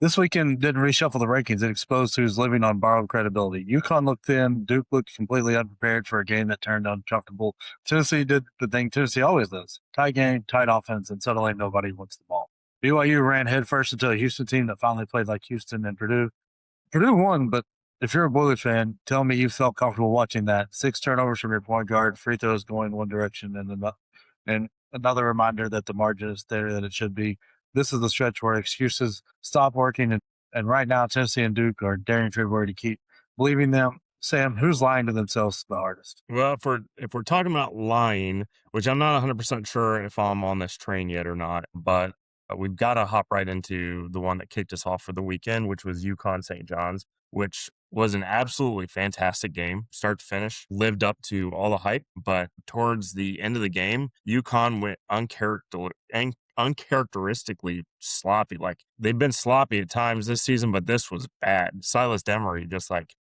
This weekend didn't reshuffle the rankings. It exposed who's living on borrowed credibility. UConn looked thin. Duke looked completely unprepared for a game that turned uncomfortable. Tennessee did the thing Tennessee always does. Tight game, tight offense, and suddenly nobody wants the ball. BYU ran headfirst into a Houston team that finally played like Houston and Purdue. Purdue won, but if you're a Boilers fan, tell me you felt comfortable watching that. 6 turnovers from your point guard, free throws going one direction, and another reminder that the margin is there that it should be. This is the stretch where excuses stop working, and right now Tennessee and Duke are daring February to keep believing them. Sam, who's lying to themselves the hardest? Well, if we're talking about lying, which I'm not 100% sure if I'm on this train yet or not, but we've got to hop right into the one that kicked us off for the weekend, which was UConn St. John's, which was an absolutely fantastic game, start to finish, lived up to all the hype. But towards the end of the game, UConn went uncharacteristically sloppy. Like, they've been sloppy at times this season, but this was bad. Silas Demery just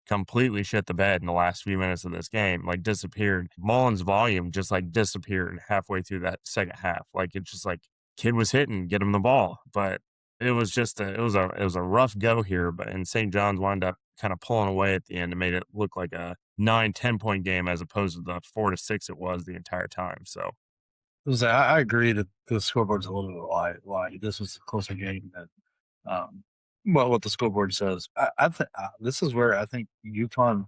completely shit the bed in the last few minutes of this game, disappeared. Mullins' volume just disappeared halfway through that second half. It's just kid was hitting, get him the ball. But it was just it was a rough go here, and St. John's wound up kind of pulling away at the end and made it look like a 9-10 point game as opposed to the 4-6 it was the entire time. So I agree that the scoreboard's a little bit why this was a closer game than what the scoreboard says. I think this is where I think UConn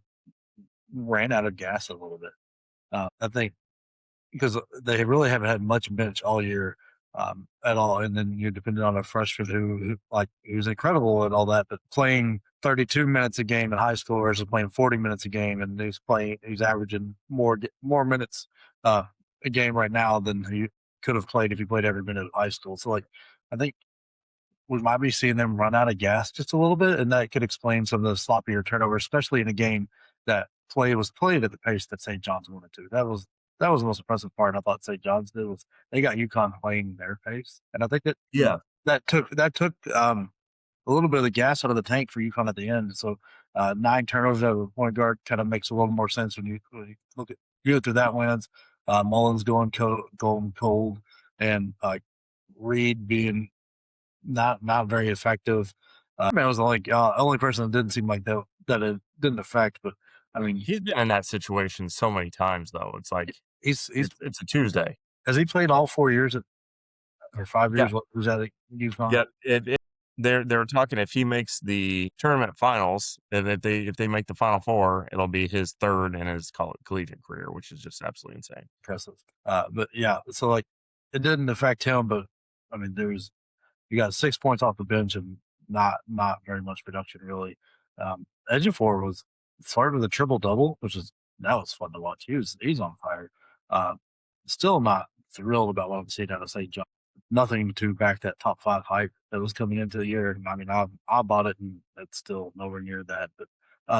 ran out of gas a little bit. I think because they really haven't had much bench all year at all, and then you're dependent on a freshman who's incredible and all that, but playing 32 minutes a game in high school versus playing 40 minutes a game, and he's averaging more minutes a game right now than he could have played if he played every minute of high school. So I think we might be seeing them run out of gas just a little bit, and that could explain some of the sloppier turnovers, especially in a game that was played at the pace that St. John's wanted to. That was the most impressive part. I thought St. John's did was they got UConn playing their pace, and I think that took a little bit of the gas out of the tank for UConn at the end. So 9 turnovers out of a point guard kind of makes a little more sense when you go through that wins. Mullins going cold, and Reed being not very effective. Man was the only person that didn't seem like that it didn't affect. But I mean, he's been in that situation so many times, though. It's it's a Tuesday. Has he played all 4 years or 5 years? Yeah. Who's at UConn? Yeah, they're talking if he makes the tournament finals, if they make the Final Four, it'll be his third in his collegiate career, which is just absolutely insane. Impressive. But yeah, so it didn't affect him, but I mean, you got 6 points off the bench and not very much production really. Ejiofor was started with a triple double, that was fun to watch. He's on fire. Still not thrilled about what I'm seeing out of St. John. Nothing to back that top 5 hype that was coming into the year. I mean, I bought it, and it's still nowhere near that. But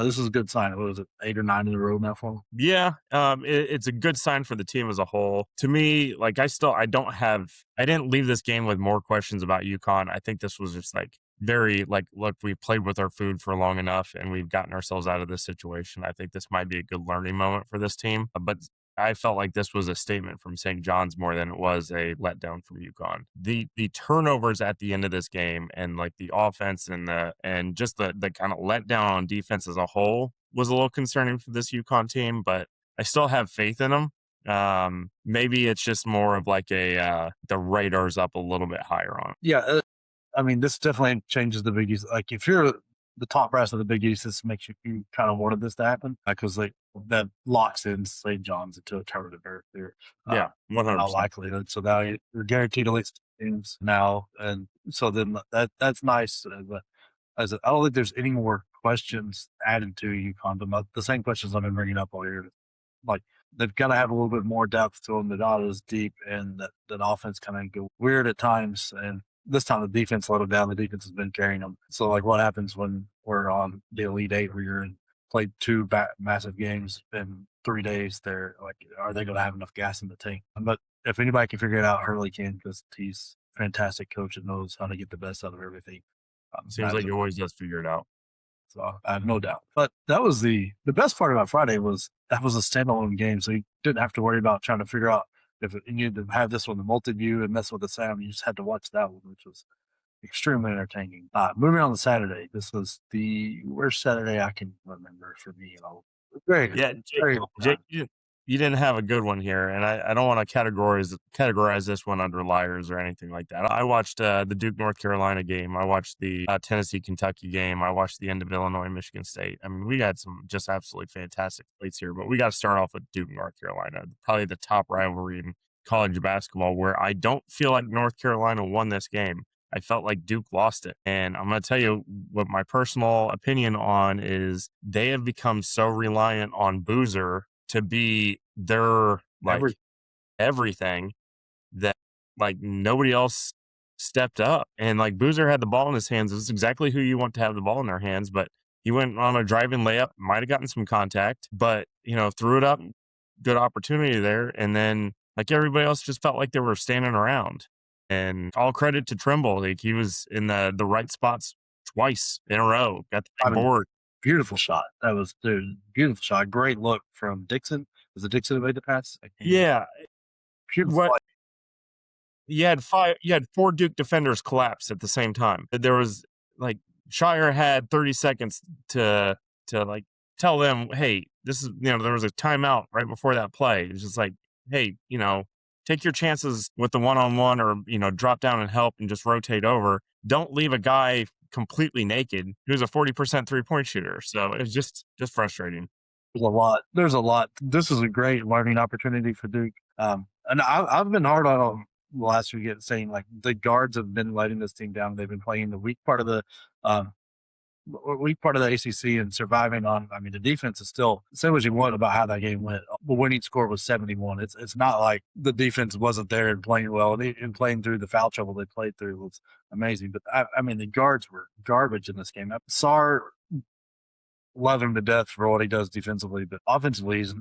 this is a good sign. What was it, 8 or 9 in a row now for them? Yeah, it's a good sign for the team as a whole. To me, I didn't leave this game with more questions about UConn. I think this was just very look, we've played with our food for long enough, and we've gotten ourselves out of this situation. I think this might be a good learning moment for this team. But I felt like this was a statement from St. John's more than it was a letdown from UConn. The turnovers at the end of this game and the offense and just the kind of letdown on defense as a whole was a little concerning for this UConn team, but I still have faith in them. Maybe it's just more of the radar's up a little bit higher on. Yeah, I mean, this definitely changes the Big East. If you're the top brass of the Big East, this makes you kind of wanted this to happen because that locks in St. John's into a tournament there. Yeah, 100% likelihood. So now you're guaranteed at least teams now, and so then that's nice. But I don't think there's any more questions added to UConn, but the same questions I've been bringing up all year. They've got to have a little bit more depth to them. They're not as deep, and that offense kind of go weird at times. And this time the defense let them down. The defense has been carrying them. So what happens when we're on the Elite Eight where you're played 2 massive games in 3 days? Are they going to have enough gas in the tank? But if anybody can figure it out, Hurley can, because he's a fantastic coach and knows how to get the best out of everything. Seems like he always does figure it out. So I have no doubt. But that was the best part about Friday was that was a standalone game, so you didn't have to worry about trying to figure out if you needed to have this one the multi-view and mess with the sound. You just had to watch that one, which was extremely entertaining. Moving on to Saturday, this was the worst Saturday I can remember for me in a very, Yeah, very long Jake, time. you didn't have a good one here, and I don't want to categorize this one under liars or anything like that. I watched the Duke North Carolina game. I watched the Tennessee Kentucky game. I watched the end of Illinois Michigan State. I mean, we got some just absolutely fantastic plays here, but we got to start off with Duke North Carolina, probably the top rivalry in college basketball, where I don't feel like North Carolina won this game. I felt like Duke lost it. And I'm going to tell you what my personal opinion on is they have become so reliant on Boozer to be their like Every everything that like nobody else stepped up. And like Boozer had the ball in his hands. This is exactly who you want to have the ball in their hands. But he went on a driving layup, might have gotten some contact, but threw it up, good opportunity there. And then like everybody else just felt like they were standing around. And all credit to Trimble. Like he was in the right spots twice in a row, got the I big mean, board. beautiful shot. That was dude, beautiful shot. Great look from Dixon. Was it Dixon who made the pass? I can't remember. Yeah. Beautiful. What you had 4 Duke defenders collapse at the same time. There was like Shire had 30 seconds to like tell them, hey, this is there was a timeout right before that play. It's just like, hey, take your chances with the one-on-one or drop down and help and just rotate over. Don't leave a guy completely naked who's a 40% three-point shooter. So it's just frustrating. There's a lot. There's a lot. This is a great learning opportunity for Duke. And I've been hard on them the last few years, saying like the guards have been letting this team down. They've been playing the weak part of the um, weak part of the ACC and surviving on. I mean, the defense is still say what you want about how that game went. The winning score was 71. It's not like the defense wasn't there and playing well and playing through the foul trouble they played through was amazing. But I mean, the guards were garbage in this game. Sar love him to death for what he does defensively, but offensively, he's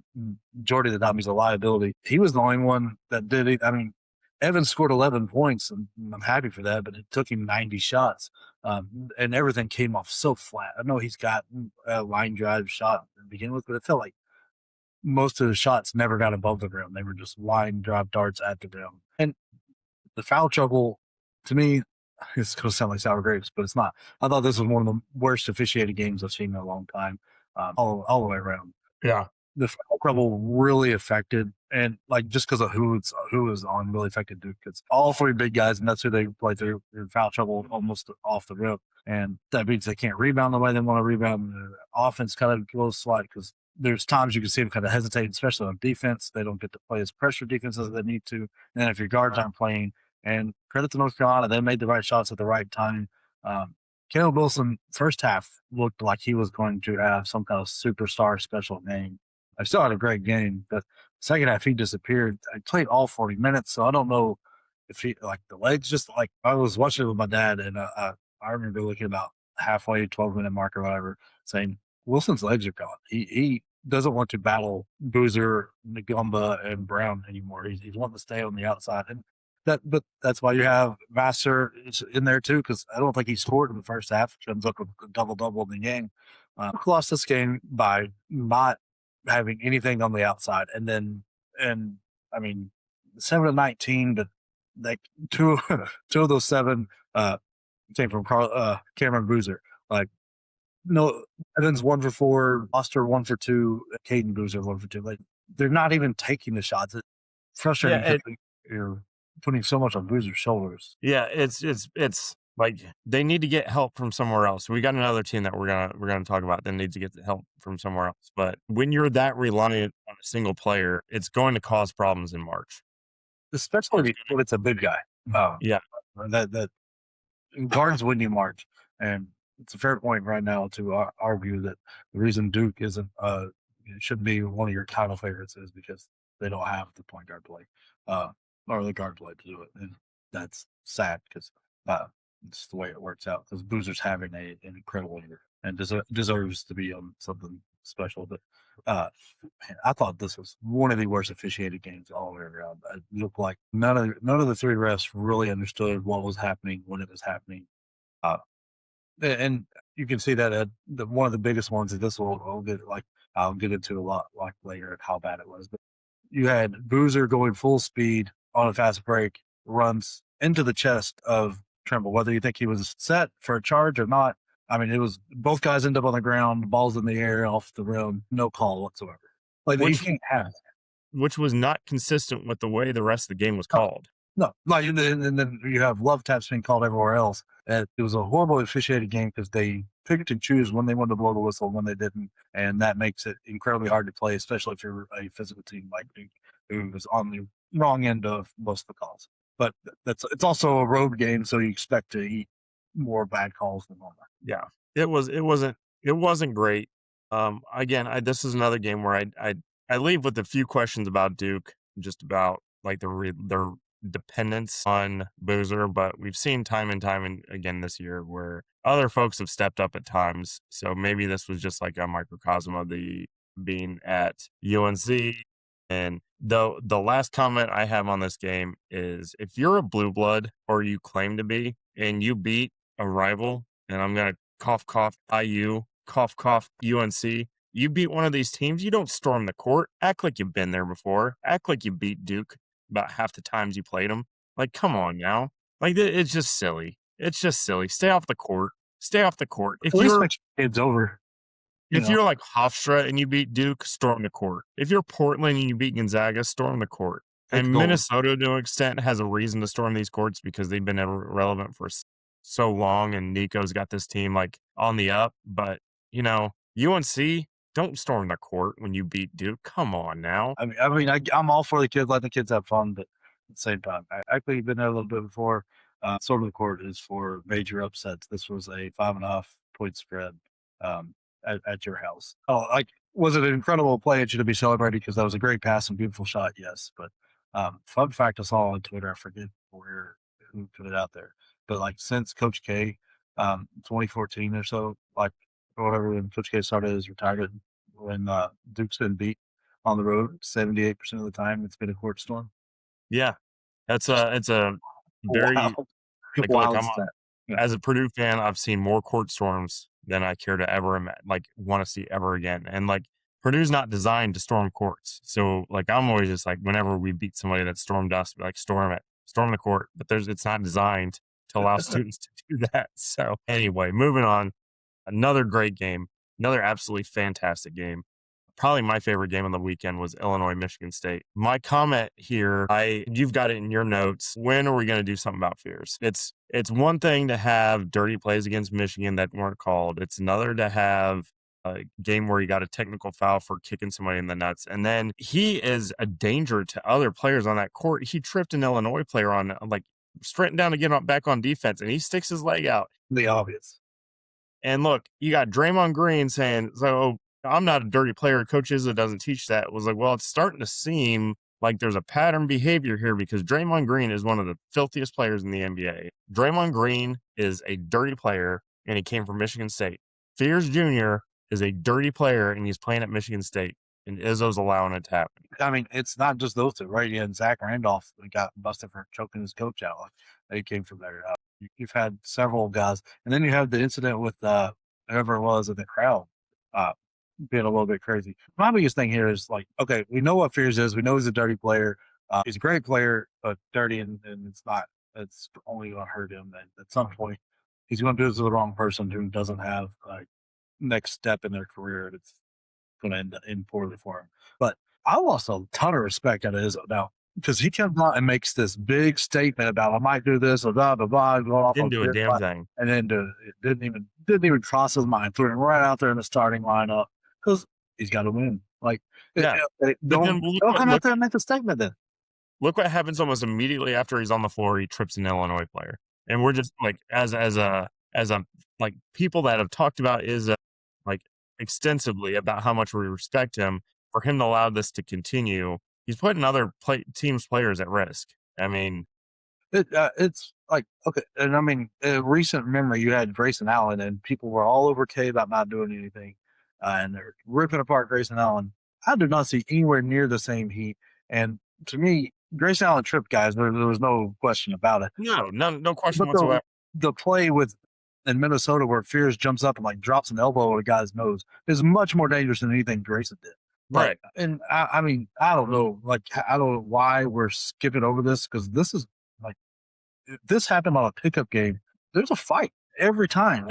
majority of the time he's a liability. He was the only one that did it. I mean, Evans scored 11 points, and I'm happy for that, but it took him 90 shots, and everything came off so flat. I know he's got a line drive shot to begin with, but it felt like most of the shots never got above the rim. They were just line drive darts at the rim. And the foul trouble, to me, it's going to sound like sour grapes, but it's not. I thought this was one of the worst officiated games I've seen in a long time, all the way around. Yeah. The foul trouble really affected, and like just because of who was on, really affected Duke. It's all 3 big guys, and that's who they play through. In foul trouble almost off the rip, and that means they can't rebound the way they want to rebound. The offense kind of goes slight because there's times you can see them kind of hesitate, especially on defense. They don't get to play as pressure defense as they need to. And then if your guards aren't playing, and credit to North Carolina, they made the right shots at the right time. Caleb Wilson, first half, looked like he was going to have some kind of superstar special game. I still had a great game, but second half he disappeared. I played all 40 minutes, so I don't know if he like the legs. Just like I was watching it with my dad, and I remember looking about halfway, 12-minute mark or whatever, saying Wilson's legs are gone. He doesn't want to battle Boozer, Ngumba, and Brown anymore. He's wanting to stay on the outside, and but that's why you have Vassar in there too, because I don't think he scored in the first half. Ends up with a double in the game. Lost this game by not having anything on the outside, and I mean 7 of 19, but like two two of those 7 came from Cameron Boozer. Like no, Evans 1 for 4, Foster 1 for 2, Caden Boozer 1 for 2. Like they're not even taking the shots. It's frustrating Yeah, because you're putting so much on Boozer's shoulders. yeah, it's like they need to get help from somewhere else. We got another team that we're gonna talk about that needs to get the help from somewhere else. But when you're that reliant on a single player, it's going to cause problems in March. Especially when it's a big guy. Yeah. That guards win you March, and it's a fair point right now to argue that the reason Duke isn't shouldn't be one of your title favorites is because they don't have the point guard play, or the guard play to do it, and that's sad because it's the way it works out. Because Boozer's having an incredible year and deserves to be on something special, but man, I thought this was one of the worst officiated games all the way around. It looked like none of the 3 refs really understood what was happening when it was happening. Uh, and you can see that one of the biggest ones. This I'll get into a lot like later how bad it was. But you had Boozer going full speed on a fast break, runs into the chest of Trimble, whether you think he was set for a charge or not. I mean, it was both guys end up on the ground, the ball's in the air off the rim, no call whatsoever. Like you which can't have which was not consistent with the way the rest of the game was no, called. no. Like and then you have love taps being called everywhere else. And it was a horrible officiated game because they picked and choose when they wanted to blow the whistle, when they didn't, and that makes it incredibly hard to play, especially if you're a physical team like Duke, who was on the wrong end of most of the calls. But it's also a road game, so you expect to eat more bad calls than normal. Yeah, it wasn't great. Again, this is another game where I leave with a few questions about Duke, just about like their dependence on Boozer, but we've seen time and time and again this year where other folks have stepped up at times. So maybe this was just like a microcosm of the being at UNC. And the last comment I have on this game is if you're a blue blood or you claim to be and you beat a rival, and I'm gonna cough cough IU, cough UNC. You beat one of these teams, you don't storm the court. Act like you've been there before. Act like you beat Duke about half the times you played them. Like, come on now. Like, it's just silly. It's just silly. Stay off the court. Stay off the court. At least make sure it's over. If you're like Hofstra and you beat Duke, storm the court. If you're Portland and you beat Gonzaga, storm the court. And Minnesota, to an extent, has a reason to storm these courts because they've been irrelevant for so long, and Nico's got this team like on the up. But UNC, don't storm the court when you beat Duke. Come on now. I'm all for the kids, letting the kids have fun, but at the same time, I think you've been there a little bit before. Storm of the court is for major upsets. This was a 5.5-point spread at your house. Oh, like was it an incredible play? It should be celebrated because that was a great pass and beautiful shot. Yes, but fun fact I saw on Twitter, I forget who put it out there, but like since Coach K, 2014 or so, like or whatever, when Coach K started his retirement, when Duke's been beat on the road 78% of the time, it's been a court storm. Yeah, it's a very Wow. like Wild I'm stat. Yeah. as a Purdue fan, I've seen more court storms than I care to ever want to see ever again. And like Purdue's not designed to storm courts, so like I'm always just like whenever we beat somebody that stormed us, like storm it, storm the court. But it's not designed to allow students to do that. So anyway, moving on. Another great game, another absolutely fantastic game. Probably my favorite game on the weekend was Illinois, Michigan State. My comment here, you've got it in your notes. When are we going to do something about fears? It's one thing to have dirty plays against Michigan that weren't called. It's another to have a game where you got a technical foul for kicking somebody in the nuts. And then he is a danger to other players on that court. He tripped an Illinois player on like sprinting down to get back on defense, and he sticks his leg out. The obvious. And look, you got Draymond Green saying, so I'm not a dirty player. Coach Izzo doesn't teach that. It was like, well, it's starting to seem like there's a pattern behavior here because Draymond Green is one of the filthiest players in the NBA. Draymond Green is a dirty player, and he came from Michigan State. Fears Jr. is a dirty player, and he's playing at Michigan State, and Izzo's allowing it to happen. I mean, it's not just those two, right? You had Zach Randolph that got busted for choking his coach out. He came from there. You've had several guys, and then you have the incident with whoever it was in the crowd being a little bit crazy. My biggest thing here is like, okay, we know what Fears is. We know he's a dirty player. He's a great player, but dirty, and it's not. It's only going to hurt him. And at some point, he's going to do it to the wrong person who doesn't have like next step in their career. And it's going to end poorly for him. But I lost a ton of respect out of Izzo now because he comes out and makes this big statement about I might do this or blah blah blah, go off Didn't do a damn thing, and then it didn't even cross his mind, threw him right out there in the starting lineup because he's got to win. Like, don't come out there and make a statement then. Look what happens almost immediately after he's on the floor. He trips an Illinois player, and we're just like as a like people that have talked about Izzo like extensively about how much we respect him. For him to allow this to continue, he's putting other teams' players at risk. I mean, it's like, okay. And I mean, recent memory, you had Grayson Allen, and people were all over K about not doing anything. And they're ripping apart Grayson Allen. I do not see anywhere near the same heat. And to me, Grayson Allen tripped, guys. There was no question about it. No question whatsoever. The play in Minnesota where Fears jumps up and like drops an elbow at a guy's nose is much more dangerous than anything Grayson did. Right. And I mean, I don't know. Like, I don't know why we're skipping over this because this is like if this happened on a pickup game, there's a fight every time.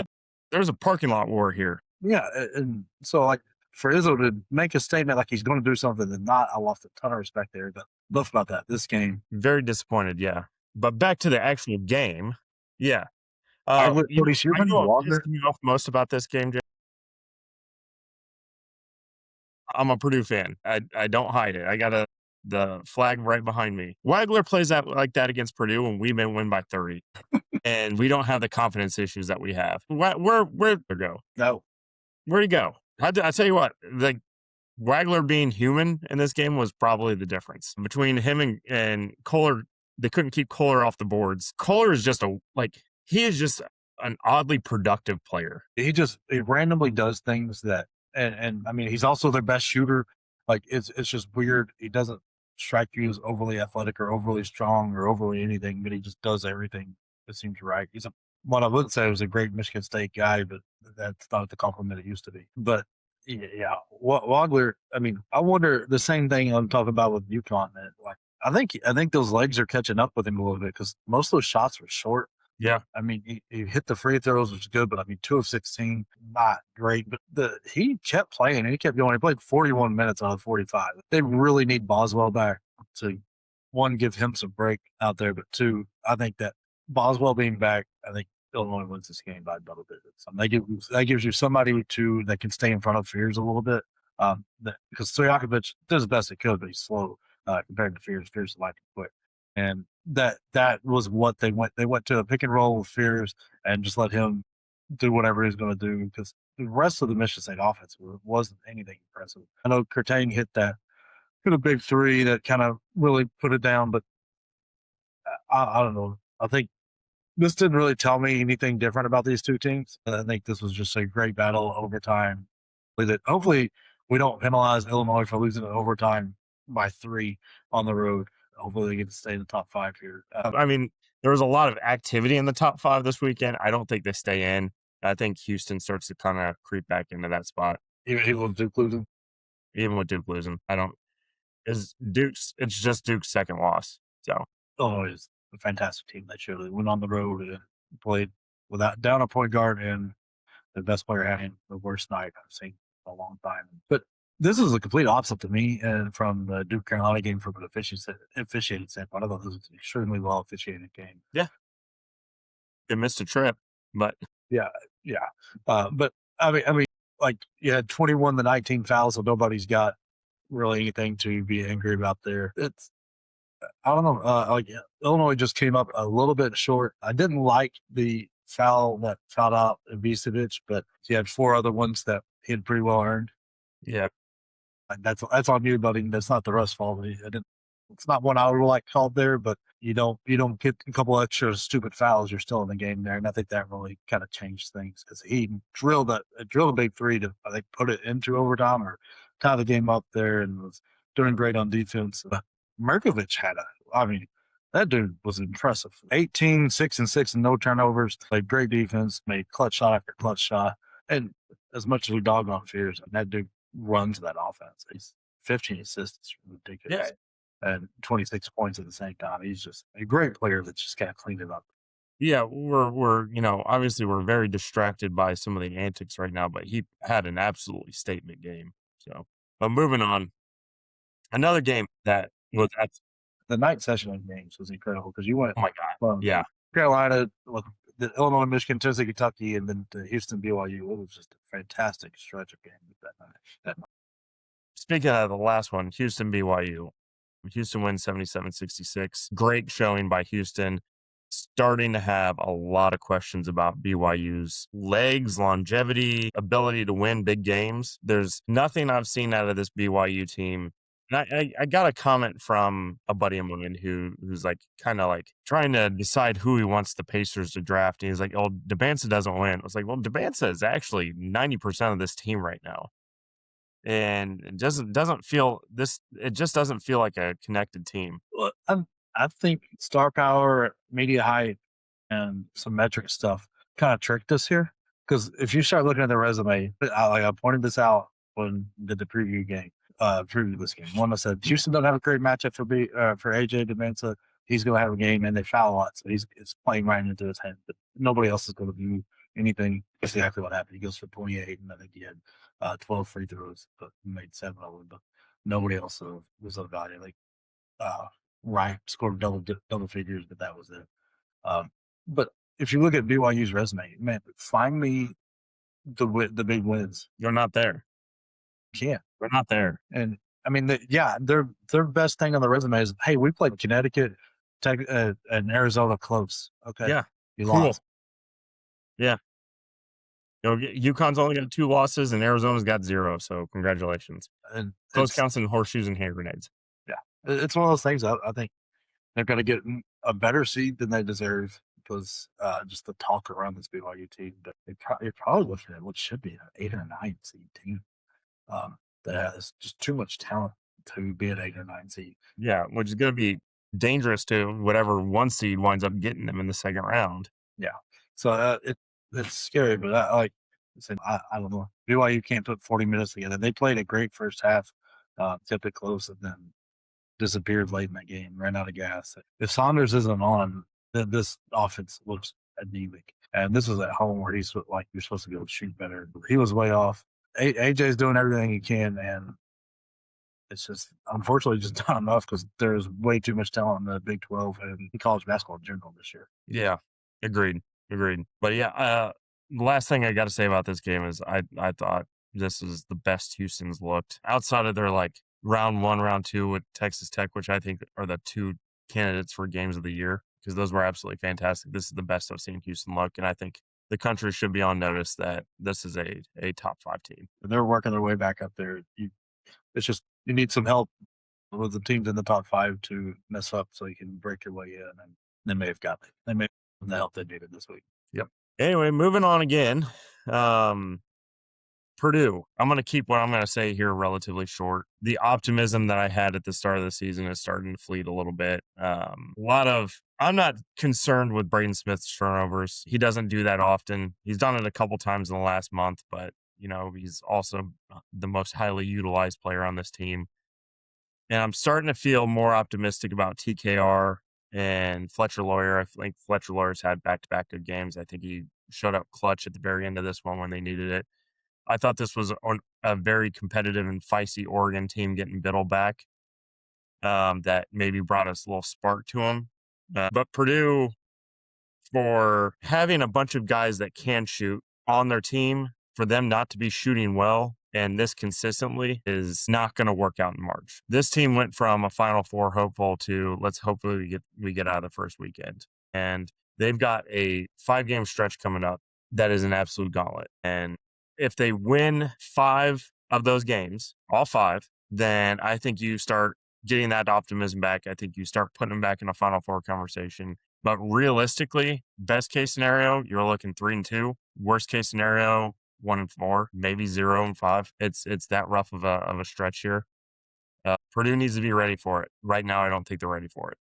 There's a parking lot war here. Yeah, and so like for Izzo to make a statement like he's going to do something and not, I lost a ton of respect there. But enough about that. This game, Very disappointed, yeah. But back to the actual game. Yeah. Violet, Cody I Shearman, know what Wagner. pissed me off most about this game, Jay. I'm a Purdue fan. I don't hide it. I got the flag right behind me. Wagler plays that like that against Purdue, and we may win by 30. And we don't have the confidence issues that we have. Where'd he go? No, Where'd he go? I tell you what, like Wagler being human in this game was probably the difference between him and Kohler. They couldn't keep Kohler off the boards. Kohler is just he is just an oddly productive player. he randomly does things that, and I mean, he's also their best shooter. Like it's just weird. He doesn't strike you as overly athletic or overly strong or overly anything, but he just does everything that seems right. He's a what I would say was a great Michigan State guy, but that's not the compliment it used to be. But yeah, Wagler. I mean, I wonder the same thing I'm talking about with UConn. Man. Like, I think those legs are catching up with him a little bit because most of those shots were short. Yeah. I mean, he hit the free throws, which is good, but I mean, 2 of 16, not great. But he kept playing and he kept going. He played 41 minutes out of 45. They really need Boswell back to, one, give him some break out there, but two, I think that Boswell being back, I think Illinois wins this game by double digits. That gives you somebody that can stay in front of Fears a little bit. Because Stojakovic does the best he could, but he's slow compared to Fears. Fears is lightning quick. And that was what they went. They went to a pick and roll with Fears and just let him do whatever he's going to do because the rest of the Michigan State offense wasn't anything impressive. I know Curtain hit a big three that kind of really put it down, but I don't know. I think this didn't really tell me anything different about these two teams. I think this was just a great battle overtime. That hopefully we don't penalize Illinois for losing in overtime by 3 on the road. Hopefully they get to stay in the top 5 here. I mean, there was a lot of activity in the top 5 this weekend. I don't think they stay in. I think Houston starts to kind of creep back into that spot. Even with Duke losing? Even with Duke losing. It's just Duke's second loss. So Illinois is a fantastic team. They surely went on the road and played without down a point guard and the best player having the worst night I've seen in a long time. But this is a complete opposite to me, and from the Duke Carolina game from an officiating standpoint, I thought this was an extremely well officiated game. yeah, they missed a trip, but Yeah. But I mean, like you had 21 to 19 fouls, so nobody's got really anything to be angry about there. I don't know. Illinois just came up a little bit short. I didn't like the foul that fouled out Ibisevic, but he had 4 other ones that he had pretty well earned. yeah, That's on you, buddy. That's not the ref's fault. It's not one I would like called there, but you don't get a couple extra stupid fouls. You're still in the game there, and I think that really kind of changed things because he drilled a big three to I think put it into overtime or tie the game up there, and was doing great on defense. Merkovich that dude was impressive. 18, 6 and 6 and no turnovers. Played great defense. Made clutch shot after clutch shot. And as much as we dog on Fears, that dude runs that offense. He's 15 assists. It's ridiculous. yeah. And 26 points at the same time. He's just a great player that just kind of cleaned it up. Yeah, we're obviously we're very distracted by some of the antics right now, but he had an absolutely statement game. So, but moving on, another game that was The night session of games was incredible because you went oh my god, from yeah, Carolina, the Illinois, Michigan, Tennessee, Kentucky, and then to Houston, BYU. It was just a fantastic stretch of games that night. Speaking of the last one, Houston BYU. Houston wins 77-66. Great showing by Houston. Starting to have a lot of questions about BYU's legs, longevity, ability to win big games. There's nothing I've seen out of this BYU team. And I got a comment from a buddy of mine who's like kind of like trying to decide who he wants the Pacers to draft. And he's like, "Oh, Debanza doesn't win." I was like, "Well, Debanza is actually 90% of this team right now." And it doesn't feel this. It just doesn't feel like a connected team. Well, I think star power, media hype, and some metric stuff kind of tricked us here. Because if you start looking at the resume, I pointed this out when did the preview this game. One, I said Houston doesn't have a great matchup for AJ Debanza. he's going to have a game, and they foul a lot, so it's playing right into his hand. But nobody else is going to do anything. That's exactly what happened. He goes for 28, and I think he had 12 free throws, but he made 7 of them. But nobody else was of value. Like Ryan scored double figures, but that was it. But if you look at BYU's resume, man, find me the big wins. You're not there. You can't. We're not there. And I mean, their best thing on the resume is, hey, we played Connecticut, and Arizona close. Okay, Yeah, you cool. lost. Yeah, UConn's only got 2 losses, and Arizona's got 0. So congratulations. And Close counts and horseshoes and hand grenades. Yeah, it's one of those things. I think they're going to get a better seed than they deserve because just the talk around this BYU team. But you're probably looking at what should be an 8 or 9 seed team that has just too much talent to be an 8 or 9 seed. Yeah, which is going to be dangerous to whatever 1 seed winds up getting them in the second round. Yeah, so it's scary, but I don't know. BYU can't put 40 minutes together. They played a great first half, kept it close, and then disappeared late in the game, ran out of gas. If Saunders isn't on, then this offense looks anemic. And this was at home where he's like, you're supposed to go shoot better. He was way off. AJ's doing everything he can, and it's just unfortunately just not enough because there's way too much talent in the Big 12 and college basketball in general this year. Yeah, agreed. But yeah, the last thing I got to say about this game is I thought this is the best Houston's looked outside of their like round 1, round 2 with Texas Tech, which I think are the 2 candidates for games of the year because those were absolutely fantastic. This is the best I've seen Houston look, and I think the country should be on notice that this is a top 5 team. They're working their way back up there. It's just you need some help with the teams in the top 5 to mess up so you can break your way in, and they may have got it. They may have the help they needed this week. Yep. Anyway, moving on again. Purdue. I'm going to keep what I'm going to say here relatively short. The optimism that I had at the start of the season is starting to fleet a little bit. I'm not concerned with Braden Smith's turnovers. He doesn't do that often. He's done it a couple times in the last month, but he's also the most highly utilized player on this team. And I'm starting to feel more optimistic about TKR and Fletcher Lawyer. I think Fletcher Lawyer's had back-to-back good games. I think he showed up clutch at the very end of this one when they needed it. I thought this was a very competitive and feisty Oregon team getting Biddle back that maybe brought us a little spark to them. But Purdue, for having a bunch of guys that can shoot on their team, for them not to be shooting well and this consistently is not going to work out in March. This team went from a Final Four hopeful to let's hopefully we get out of the first weekend. And they've got a 5-game stretch coming up that is an absolute gauntlet. And if they win 5 of those games, all 5, then I think you start getting that optimism back. I think you start putting them back in a Final Four conversation. But realistically, best case scenario, you're looking 3-2. Worst case scenario, 1-4, maybe 0-5. It's that rough of a stretch here. Purdue needs to be ready for it. Right now, I don't think they're ready for it.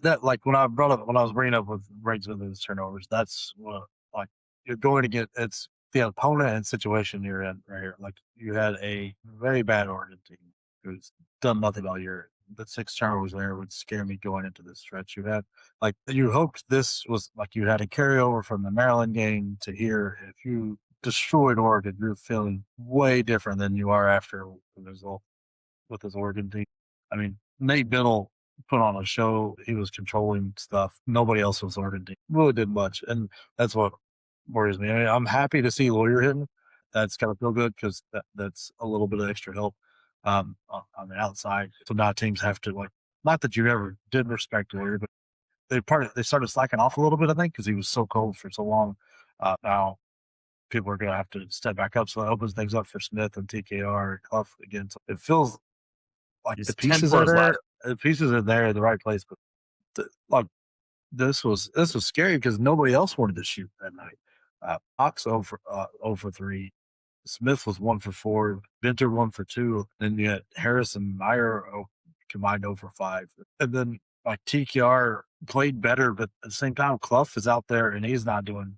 That like when I was bringing up with Braden Smith's turnovers, that's what like you're going to get. It's the opponent and situation you're in right here. Like you had a very bad Oregon team who's done nothing all year. The 6 turnovers there would scare me going into this stretch. You hoped this was like you had a carryover from the Maryland game to here. If you destroyed Oregon, you're feeling way different than you are after the result with this Oregon team. I mean, Nate Biddle put on a show. He was controlling stuff. Nobody else was Oregon team really did much, and that's what worries me. I mean, I'm happy to see Lawyer hitting. That's kind of feel good because that's a little bit of extra help on the outside. So now teams have to not that you ever did respect Lawyer, but they started slacking off a little bit. I think because he was so cold for so long. Now people are going to have to step back up, so that opens things up for Smith and TKR and Clough again. So it feels like the pieces are there. The pieces are there in the right place, but this was scary because nobody else wanted to shoot that night. Fox 0 for 3. Smith was 1 for 4. Venter 1 for 2. Then you had Harris and Meyer combined 0 for 5. And then TKR played better, but at the same time, Clough is out there and he's not doing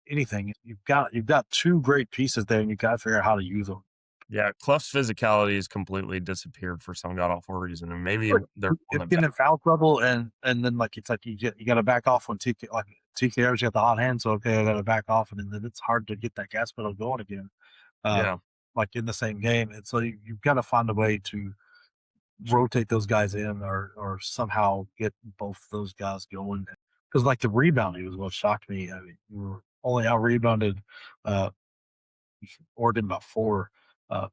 anything. You've got 2 great pieces there, and you've got to figure out how to use them. Yeah, Clough's physicality has completely disappeared for some god awful reason, and maybe Like, they're pulling if it getting back. in foul trouble and then like it's like you got to back off when TKO's got the hot hand, so okay, I got to back off, and then it's hard to get that gas pedal going again. Uh, Yeah, like in the same game, and so you've got to find a way to rotate those guys in or somehow get both those guys going. Because like the rebounding was what shocked me. I mean, we were only out rebounded uh, Oregon by 4. Uh,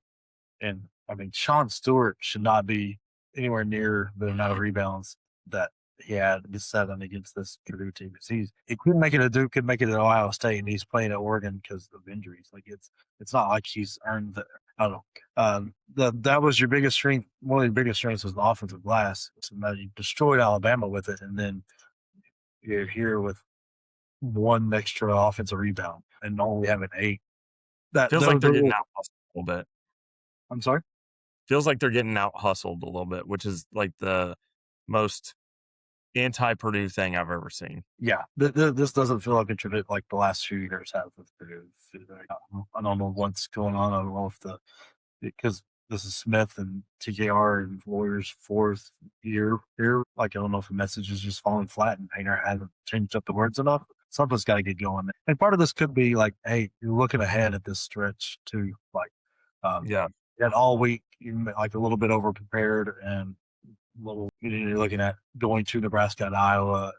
and I mean, Sean Stewart should not be anywhere near the amount of rebounds that he had against 7 against this Purdue team. Because he couldn't make it at Duke, could make it at Ohio State, and he's playing at Oregon because of injuries. Like it's not like he's earned the. I don't know. That was your biggest strength. One of your biggest strengths was the offensive glass. So now you destroyed Alabama with it, and then you're here with one extra offensive rebound and only having 8. That feels like they're getting those, out hustled a little bit. I'm sorry. Feels like they're getting out hustled a little bit, which is like the most anti Purdue thing I've ever seen. Yeah, this doesn't feel like like the last few years have with Purdue. I don't know what's going on. I don't know if because this is Smith and TKR and Warriors' 4th year here. Like I don't know if the message is just falling flat and Painter hasn't changed up the words enough. Something's got to get going. And part of this could be like, hey, you're looking ahead at this stretch too. Like, um, Yeah, and all week you're like a little bit over prepared and little you're looking at going to Nebraska and Iowa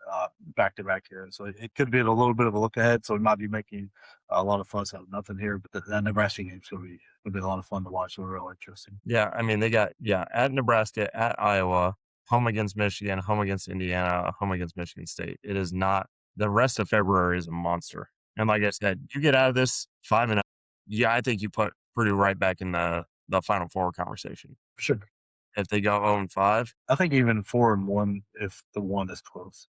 back to back here. So it could be a little bit of a look ahead. So we might be making a lot of fuss out of nothing here, but that Nebraska game's gonna be a lot of fun to watch. So real interesting. yeah. I mean, they got at Nebraska, at Iowa, home against Michigan, home against Indiana, home against Michigan State. It is not the rest of February is a monster. And like I said, you get out of this 5-0. Yeah, I think you put Purdue right back in the Final Four conversation. For sure. If they go 0-5, I think even 4-1 if the one is close.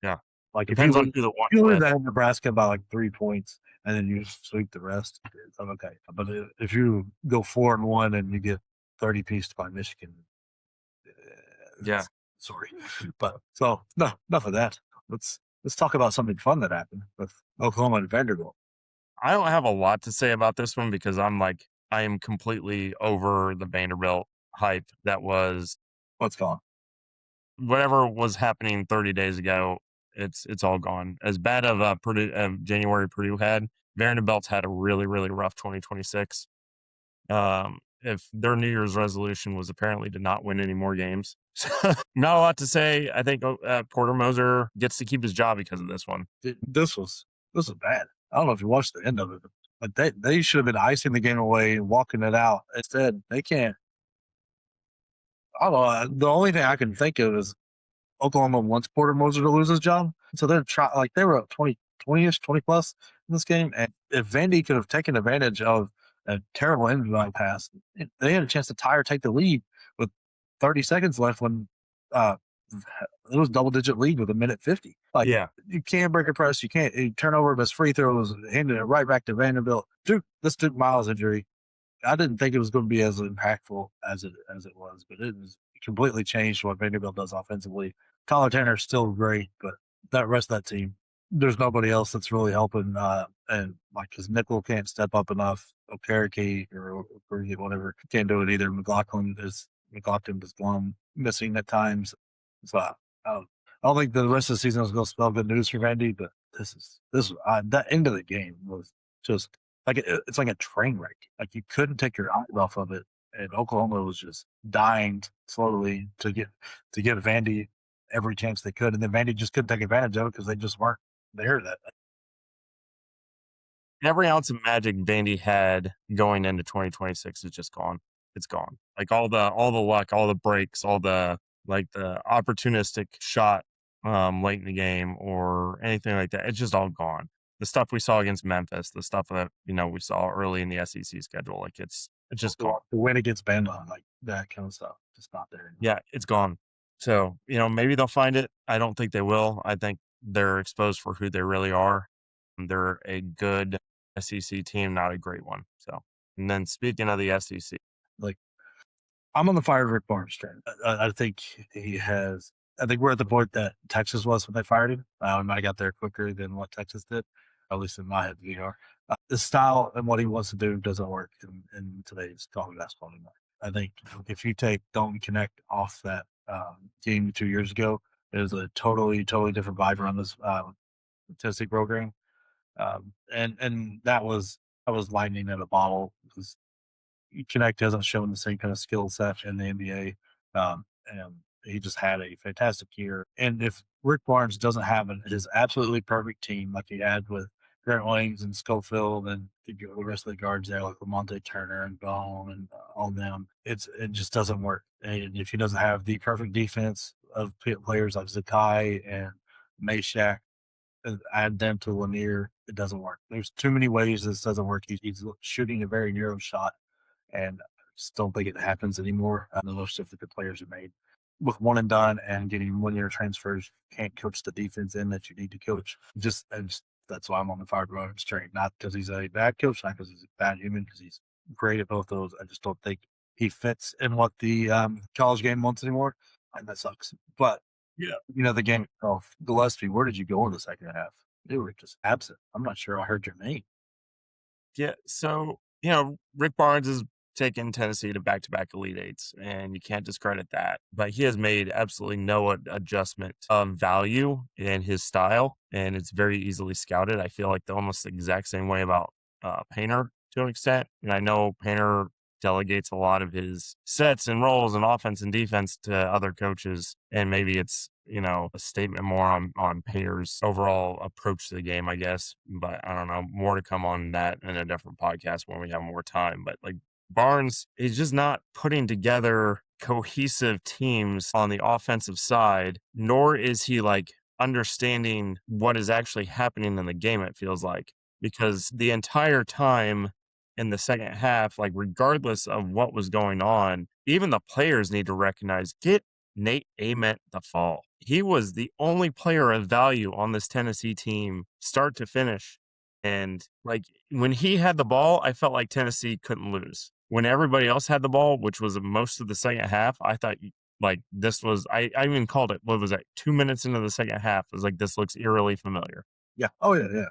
yeah, Like depends on who the one you lose with. that Nebraska by like 3 points and then you sweep the rest, I'm okay. But if you go 4-1 and you get 30 pieced by Michigan, Yeah, sorry, but so no, enough of that. Let's talk about something fun that happened with Oklahoma and Vanderbilt. I don't have a lot to say about this one because I am completely over the Vanderbilt hype that was What's gone? whatever was happening 30 days ago. It's all gone. As bad of a Purdue January Purdue had, Vanderbilt's had a really really rough 2026. If their New Year's resolution was apparently to not win any more games, not a lot to say. I think Porter Moser gets to keep his job because of this one. This was bad. I don't know if you watched the end of it, but they should have been icing the game away and walking it out. Instead, they can't. I don't know. The only thing I can think of is Oklahoma wants Porter Moser to lose his job. So they're like they were up 20-ish, 20 plus in this game. And if Vandy could have taken advantage of a terrible inbound pass, they had a chance to tie or take the lead with 30 seconds left when uh, it was double digit lead with 1:50. Like Yeah, you can't break a press, you turn over his free throws, handing it right back to Vanderbilt. This Duke Miles injury, I didn't think it was going to be as impactful as it was, but it was completely changed what Vanderbilt does offensively. Tyler Tanner's still great, but that rest of that team, there's nobody else that's really helping. And like his nickel can't step up enough. Okereke or whatever can't do it either. McLaughlin is gone missing at times. So I don't think the rest of the season is going to spell good news for Vandy, but that end of the game was just like it's like a train wreck. Like you couldn't take your eyes off of it, and Oklahoma was just dying slowly to give Vandy every chance they could, and then Vandy just couldn't take advantage of it because they just weren't there. That every ounce of magic Vandy had going into 2026 is just gone. It's gone. Like all the luck, all the breaks, all the the opportunistic shot late in the game or anything like that. It's just all gone. The stuff we saw against Memphis, the stuff that we saw early in the SEC schedule, like it's just gone. the win against Bama, like that kind of stuff, just not there anymore. Yeah, it's gone. So, maybe they'll find it. I don't think they will. I think they're exposed for who they really are. They're a good SEC team, not a great one. So, and then speaking of the SEC, Like I'm on the fire of Rick Barnes train. I think he has. I think we're at the point that Texas was when they fired him. I got there quicker than what Texas did. at least in my head, VR. The style and what he wants to do doesn't work in today's college basketball anymore. I think if you take Don't Connect off that team 2 years ago, it was a totally different vibe around this Tennessee program, and that was lightning in a bottle because Connect hasn't shown the same kind of skill set in the NBA, and he just had a fantastic year. And if Rick Barnes doesn't have his absolutely perfect team like he had with Grant Williams and Schofield and the rest of the guards there like Lamonte Turner and Bone and all them, it just doesn't work. And if he doesn't have the perfect defense of players like Zakai and Meshack, add them to Lanier, it doesn't work. There's too many ways this doesn't work. He's shooting a very narrow shot and I just don't think it happens anymore. The most of the good players are made with one and done and getting 1 year transfers. Can't coach the defense in that you need to coach. Just that's why I'm on the fire Barnes train. Not because he's a bad coach, not because he's a bad human, because he's great at both those. I just don't think he fits in what the college game wants anymore, and that sucks. But Yeah. the game itself, Gillespie, where did you go in the second half? You were just absent. I'm not sure I heard your name. Yeah. So, Rick Barnes has taken Tennessee to back Elite Eights, and you can't discredit that. But he has made absolutely no adjustment of value in his style, and it's very easily scouted. I feel like the almost exact same way about Painter to an extent. And I know Painter delegates a lot of his sets and roles and offense and defense to other coaches, and maybe it's a statement more on Painter's overall approach to the game, I guess. But I don't know, more to come on that in a different podcast when we have more time. But like Barnes is just not putting together cohesive teams on the offensive side, nor is he like understanding what is actually happening in the game, it feels like. Because the entire time in the second half, like regardless of what was going on, even the players need to recognize, get Nate Ament the fall. He was the only player of value on this Tennessee team, start to finish. And like when he had the ball, I felt like Tennessee couldn't lose. When everybody else had the ball, which was most of the second half, I thought like this was, I even called it, what was that, 2 minutes into the second half? I was like, this looks eerily familiar. Yeah. Oh yeah, yeah.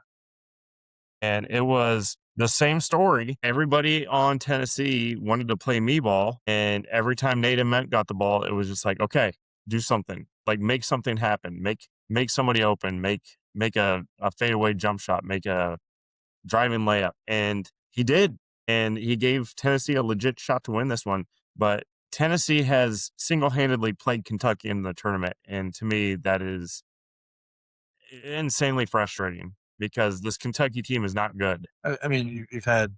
And it was the same story. Everybody on Tennessee wanted to play me ball. And every time Nate Ament got the ball, it was just like, okay, do something. Like make something happen. Make somebody open. Make a fadeaway jump shot. Make a driving layup. And he did. And he gave Tennessee a legit shot to win this one. But Tennessee has single-handedly played Kentucky in the tournament. And to me, that is insanely frustrating because this Kentucky team is not good. I mean, you've had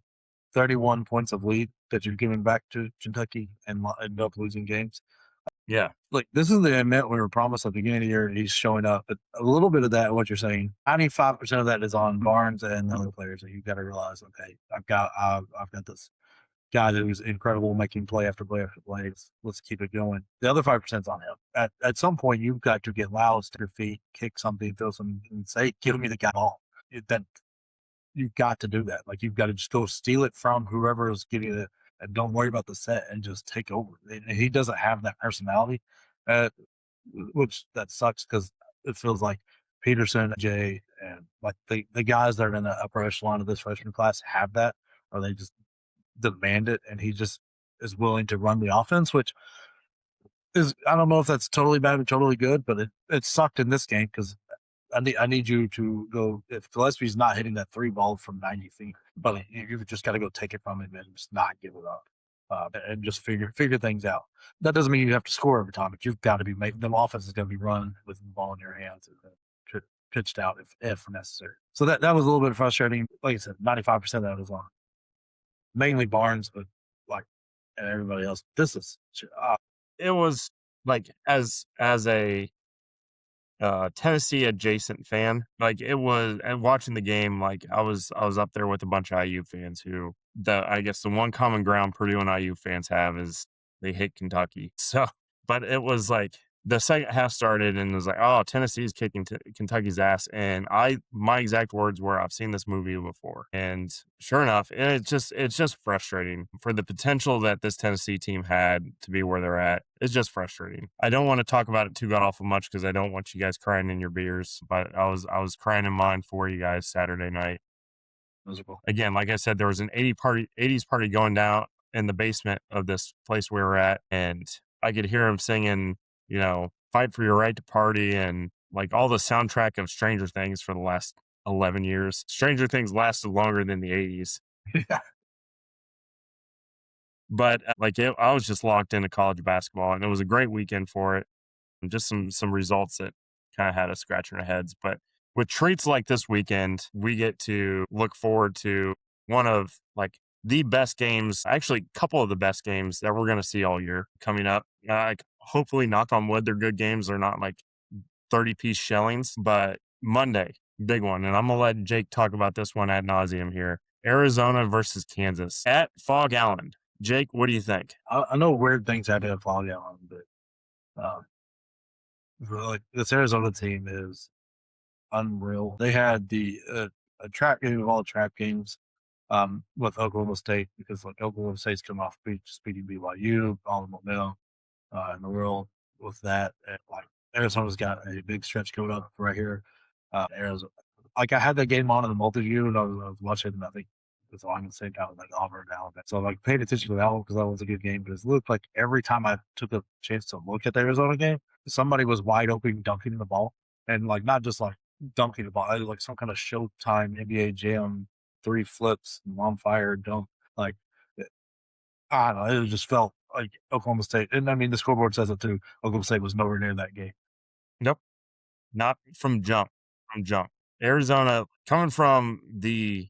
31 points of lead that you've given back to Kentucky and end up losing games. Yeah. Like, this is the event we were promised at the beginning of the year. He's showing up. But a little bit of that, what you're saying, 95% of that is on Barnes and the other players. That you've got to realize, okay, I've got this guy who's incredible, making play after play after play. Let's keep it going. The other 5% is on him. At some point, you've got to get loud, stick your feet, kick something, throw some, and say, "Give me the guy ball." That you've got to do that. Like you've got to just go steal it from whoever is giving it, and don't worry about the set and just take over. And he doesn't have that personality, uh, which that sucks because it feels like Peterson, Jay, and like the guys that are in the upper echelon of this freshman class have that, or they just demand it, and he just is willing to run the offense, which is I don't know if that's totally bad or totally good, but it sucked in this game because I need you to go if Gillespie's not hitting that three ball from 90 feet, but you've just got to go take it from him and just not give it up, and just figure things out. That doesn't mean you have to score every time, but you've got to be making the offense is going to be run with the ball in your hands and pitched out if necessary. So that was a little bit frustrating. Like I said, 95% of that was on mainly Barnes, but like and everybody else. This is It was like as a Tennessee adjacent fan, like it was, and watching the game, like I was up there with a bunch of IU fans who I guess the one common ground Purdue and IU fans have is they hate Kentucky. So, but it was like the second half started and it was like, oh, Tennessee's kicking Kentucky's ass. And my exact words were, I've seen this movie before. And sure enough, it's just frustrating for the potential that this Tennessee team had to be where they're at. It's just frustrating. I don't want to talk about it too god awful much because I don't want you guys crying in your beers, but I was crying in mine for you guys Saturday night. Miserable. Again, like I said, there was an 80s party going down in the basement of this place we were at, and I could hear him singing, you know, "Fight for Your Right to Party" and like all the soundtrack of Stranger Things for the last 11 years. Stranger Things lasted longer than the 80s, Yeah. but I was just locked into college basketball, and it was a great weekend for it. And just some results that kind of had us scratching our heads. But with treats like this weekend, we get to look forward to one of like the best games, actually, a couple of the best games that we're going to see all year coming up. Hopefully, knock on wood, they're good games. They're not like 30-piece shellings, but Monday, big one. And I'm going to let Jake talk about this one ad nauseum here. Arizona versus Kansas at Fog Island. Jake, what do you think? I know weird things happen at Fall Island, but like this Arizona team is unreal. They had a trap game of all trap games with Oklahoma State because like Oklahoma State's come off just beating BYU, all the momentum in the world with that. And, like Arizona's got a big stretch coming up right here. Arizona, like I had that game on in the multi-view and I was watching. I think it was on the same time like Auburn and Alabama. So like paid attention to that one because that was a good game. But it looked like every time I took a chance to look at the Arizona game, somebody was wide open dunking the ball and like not just like dunking the ball, it was like some kind of Showtime NBA Jam 3 flips and on fire dunk. Like I don't know, it just felt like Oklahoma State, and I mean the scoreboard says it too. Oklahoma State was nowhere near that game. Nope. Not from jump. From jump. Arizona, coming from the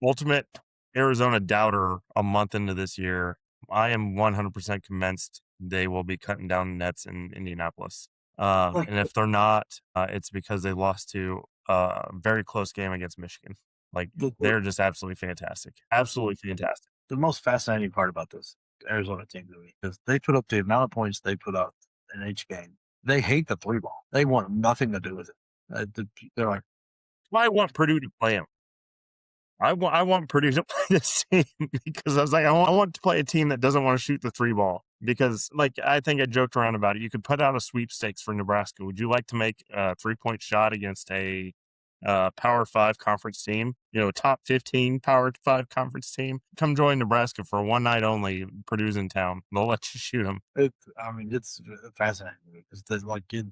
ultimate Arizona doubter a month into this year, I am 100% convinced they will be cutting down nets in Indianapolis. Like And if they're not, it's because they lost to a very close game against Michigan. Like the, the, they're just absolutely fantastic. Absolutely fantastic. the most fascinating part about this Arizona team to me is they put up the amount of points they put up in each game. They hate the three ball. They want nothing to do with it. They're like, I want Purdue to play them. I want Purdue to play this team because I was like, I want to play a team that doesn't want to shoot the three ball. Because, like, I think I joked around about it. You could put out a sweepstakes for Nebraska. Would you like to make a 3-point shot against a Power 5 conference team? You know, top 15 Power 5 conference team? Come join Nebraska for one night only. Purdue's in town. They'll let you shoot them. I mean, it's fascinating because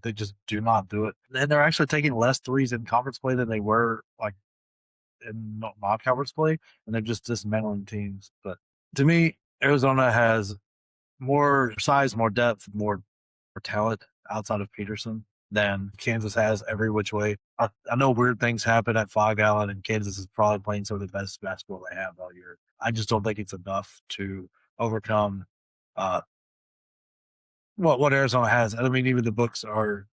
they just do not do it, and they're actually taking less threes in conference play than they were like in non-conference play, and they're just dismantling teams. But to me, Arizona has more size, more depth, more talent outside of Peterson than Kansas has every which way. I know weird things happen at Fog Island, and Kansas is probably playing some of the best basketball they have all year. I just don't think it's enough to overcome uh, what Arizona has. I mean, even the books are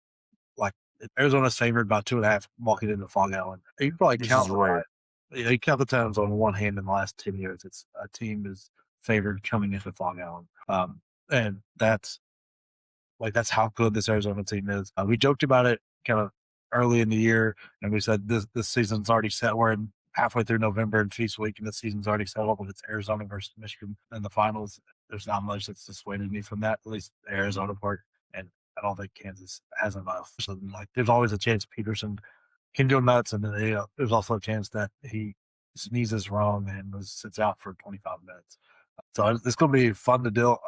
like Arizona's favored by 2.5 walking into Fog Island. You can probably This count is the rare. you count the times on one hand in the last 10 years. It's a team is favored coming into Fog Island, and that's how good this Arizona team is. We joked about it kind of early in the year, and we said this season's already set. We're in halfway through November and Feast Week, and the season's already settled. But it's Arizona versus Michigan in the finals. There's not much that's dissuaded me from that, at least the Arizona part. And I don't think Kansas has enough. So like, there's always a chance Peterson can go nuts, and then there's also a chance that he sneezes wrong and sits out for 25 minutes. So it's going to be fun to deal.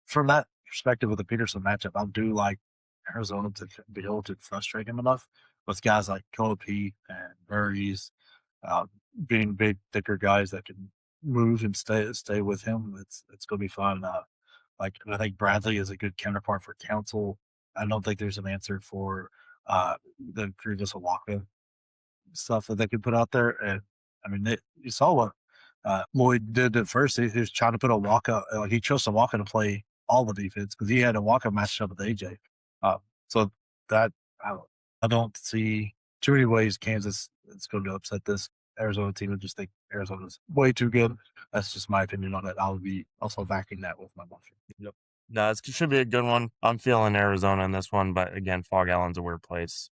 From that perspective with the Peterson matchup, I do like Arizona to be able to frustrate him enough with guys like Kobe and Murray's uh, being big, thicker guys that can move and stay with him. It's going to be fun. Like I think Bradley is a good counterpart for Council. I don't think there's an answer for the previous Waka stuff that they could put out there. And I mean, you saw what Lloyd did at first. He was trying to put a Waka, like he chose Waka to play all the defense because he had a Waka matched up with AJ. So that I don't see too many ways Kansas is going to upset this Arizona team. I just think Arizona's way too good. That's just my opinion on it. I'll be also backing that with my motion. Yep. No, it should be a good one. I'm feeling Arizona in this one, but again, Fog Allen's a weird place.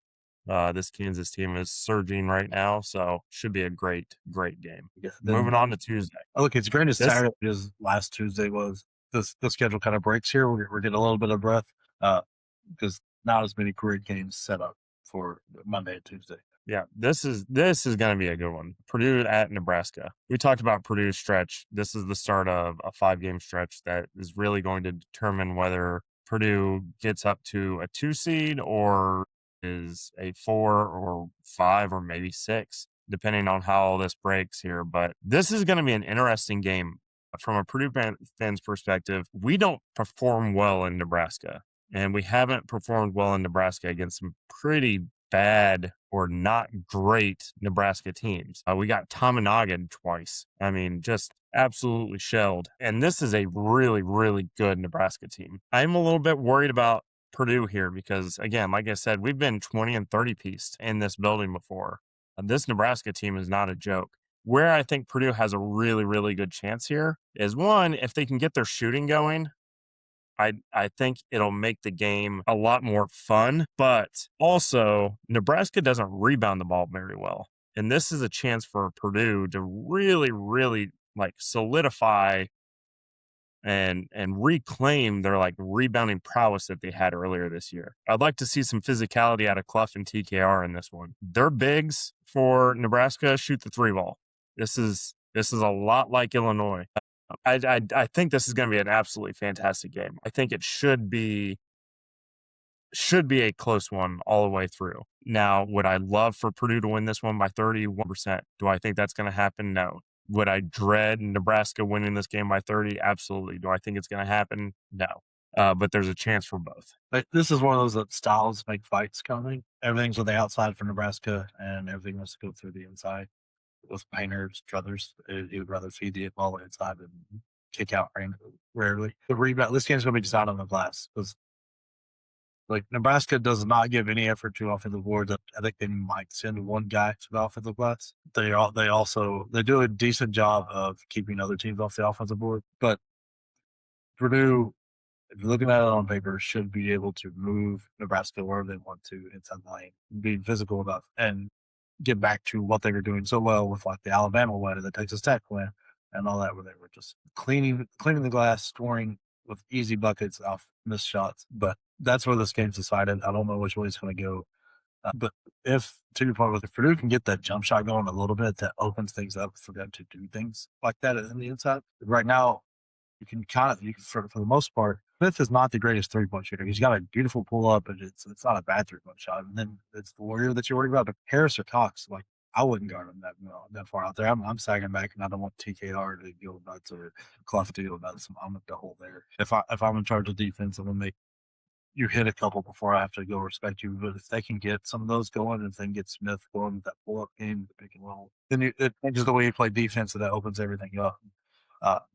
This Kansas team is surging right now, so should be a great, great game. Yeah, then Moving on to Tuesday. look, it's great as This Saturday as last Tuesday was. The schedule kind of breaks here. We're getting a little bit of breath because not as many great games set up for Monday and Tuesday. Yeah, this is going to be a good one. Purdue at Nebraska. We talked about Purdue's stretch. This is the start of a 5-game stretch that is really going to determine whether Purdue gets up to a 2 seed or is a 4 or 5 or maybe 6, depending on how all this breaks here. But this is going to be an interesting game from a Purdue fan's perspective. We don't perform well in Nebraska, and we haven't performed well in Nebraska against some pretty bad or not great Nebraska teams. We got Tominaga twice. I mean, just absolutely shelled. And this is a really, really good Nebraska team. I'm a little bit worried about Purdue here because, again, like I said, we've been 20 and 30 pieced in this building before. This Nebraska team is not a joke. Where I think Purdue has a really, really good chance here is one, if they can get their shooting going, I think it'll make the game a lot more fun, but also Nebraska doesn't rebound the ball very well. And this is a chance for Purdue to really, really like solidify and reclaim their like rebounding prowess that they had earlier this year. I'd like to see some physicality out of Clough and TKR in this one. Their bigs for Nebraska shoot the 3 ball. This is a lot like Illinois. I think this is going to be an absolutely fantastic game. I think it should be a close one all the way through. Now, would I love for Purdue to win this one by 31%? Do I think that's going to happen? No. Would I dread Nebraska winning this game by 30? Absolutely. Do I think it's going to happen? No. But there's a chance for both. Like, this is one of those that styles make fights coming. Everything's on the outside for Nebraska, and everything has to go through the inside. With Painter's druthers, he would rather feed the ball inside than kick out rarely. The rebound, this game's going to be decided on the glass because like Nebraska does not give any effort to offensive boards. I think they might send one guy to the offensive glass. They do a decent job of keeping other teams off the offensive board. But Purdue, if you're looking at it on paper, should be able to move Nebraska wherever they want to inside the lane, be physical enough, and get back to what they were doing so well with like the Alabama win and the Texas Tech win and all that, where they were just cleaning the glass, scoring with easy buckets off missed shots. But that's where this game's decided. I don't know which way it's going to go. But if, to your point, if Purdue can get that jump shot going a little bit, that opens things up for them to do things like that in the inside. Right now, for the most part, Smith is not the greatest 3-point shooter. He's got a beautiful pull up, and it's not a bad 3-point shot. And then it's the Warrior that you're worried about. But Harris or Cox, like I wouldn't guard him that far out there. I'm sagging back, and I don't want TKR to deal nuts or Clough to deal nuts. I'm gonna hold there. If I'm in charge of defense, I'm gonna make you hit a couple before I have to go respect you. But if they can get some of those going, if they can get Smith going with that pull up game, the pick and roll, then it changes the way you play defense, and that opens everything up.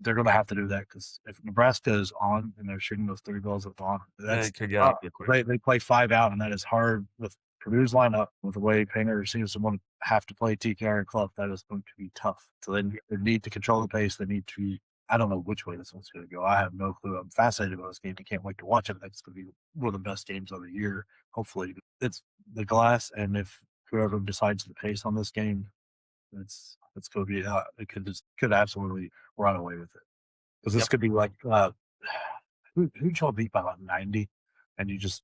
They're going to have to do that because if Nebraska is on and they're shooting those 3 balls up on, It could get ugly quick. they play 5 out, and that is hard with Purdue's lineup with the way Painter seems to want to have to play TKR and Clough. That is going to be tough. So they need to control the pace. They need to. I don't know which way this one's going to go. I have no clue. I'm fascinated about this game. I can't wait to watch it. I think it's going to be one of the best games of the year. Hopefully, it's the glass, and if whoever decides the pace on this game, it's going to be it could absolutely run away with it because this could be like who y'all beat by like 90, and you just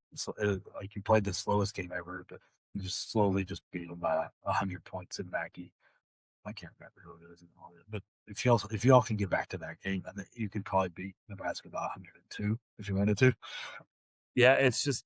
like you played the slowest game ever, but you just slowly just beat them by like 100 points in Mackey. I can't remember who it is, but if y'all can get back to that game, then you could probably beat Nebraska by 102 if you wanted to. Yeah, it's just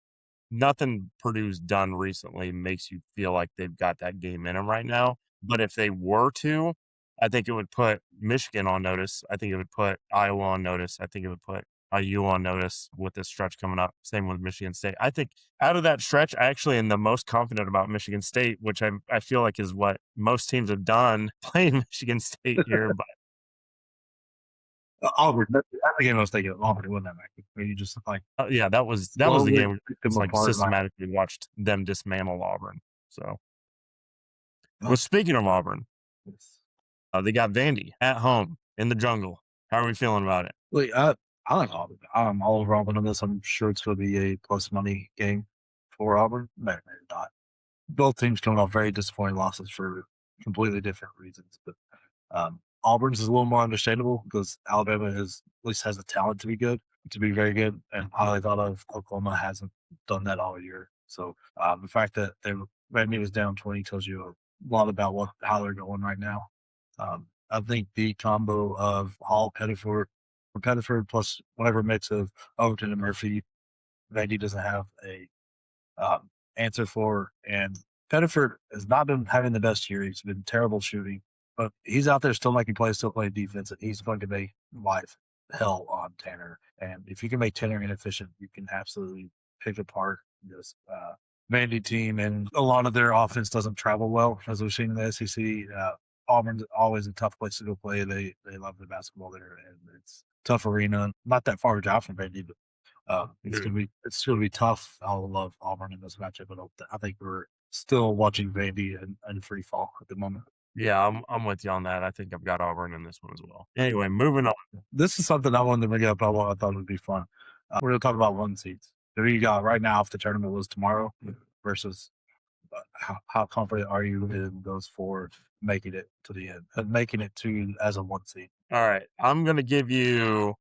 nothing Purdue's done recently makes you feel like they've got that game in them right now. But if they were to, I think it would put Michigan on notice. I think it would put Iowa on notice. I think it would put IU on notice with this stretch coming up. Same with Michigan State. I think out of that stretch, I actually am the most confident about Michigan State, which I feel like is what most teams have done playing Michigan State here. But Auburn, that's the game I was thinking of. Auburn won that match. Where you just like yeah, that was the slowly game. pick them It's like apart. systematically watched them dismantle Auburn. So, Oh, well, speaking of Auburn, yes. they got Vandy at home in the jungle. How are we feeling about it? Like, I like Auburn. I'm all over Auburn on this. I'm sure it's going to be a plus money game for Auburn. Maybe, maybe not. Both teams coming off very disappointing losses for completely different reasons. But Auburn's is a little more understandable because Alabama is at least has the talent to be good, to be very good, and highly thought of. Oklahoma hasn't done that all year. So the fact that they Vandy was down 20 tells you a lot about how they're going right now. I think the combo of Hall, Pettiford plus whatever mix of Overton and Murphy, Vandy doesn't have a answer for. And Pettiford has not been having the best year. He's been terrible shooting, but he's out there still making plays, still playing defense, and he's going to make life hell on Tanner. And if you can make Tanner inefficient, you can absolutely pick apart this Vandy team. And a lot of their offense doesn't travel well, as we've seen in the SEC. Auburn's always a tough place to go play. They love the basketball there, and it's tough arena. Not that far of a drive from Vandy, but it's gonna be tough. I love Auburn in this matchup, but I think we're still watching Vandy and free fall at the moment. Yeah, I'm with you on that. I think I've got Auburn in this one as well. Anyway, moving on. This is something I wanted to bring up. I thought would be fun. We're gonna talk about one seeds. Who you got right now if the tournament was tomorrow versus how confident are you in those four making it to the end and making it to as a one seed? All right, I'm gonna give you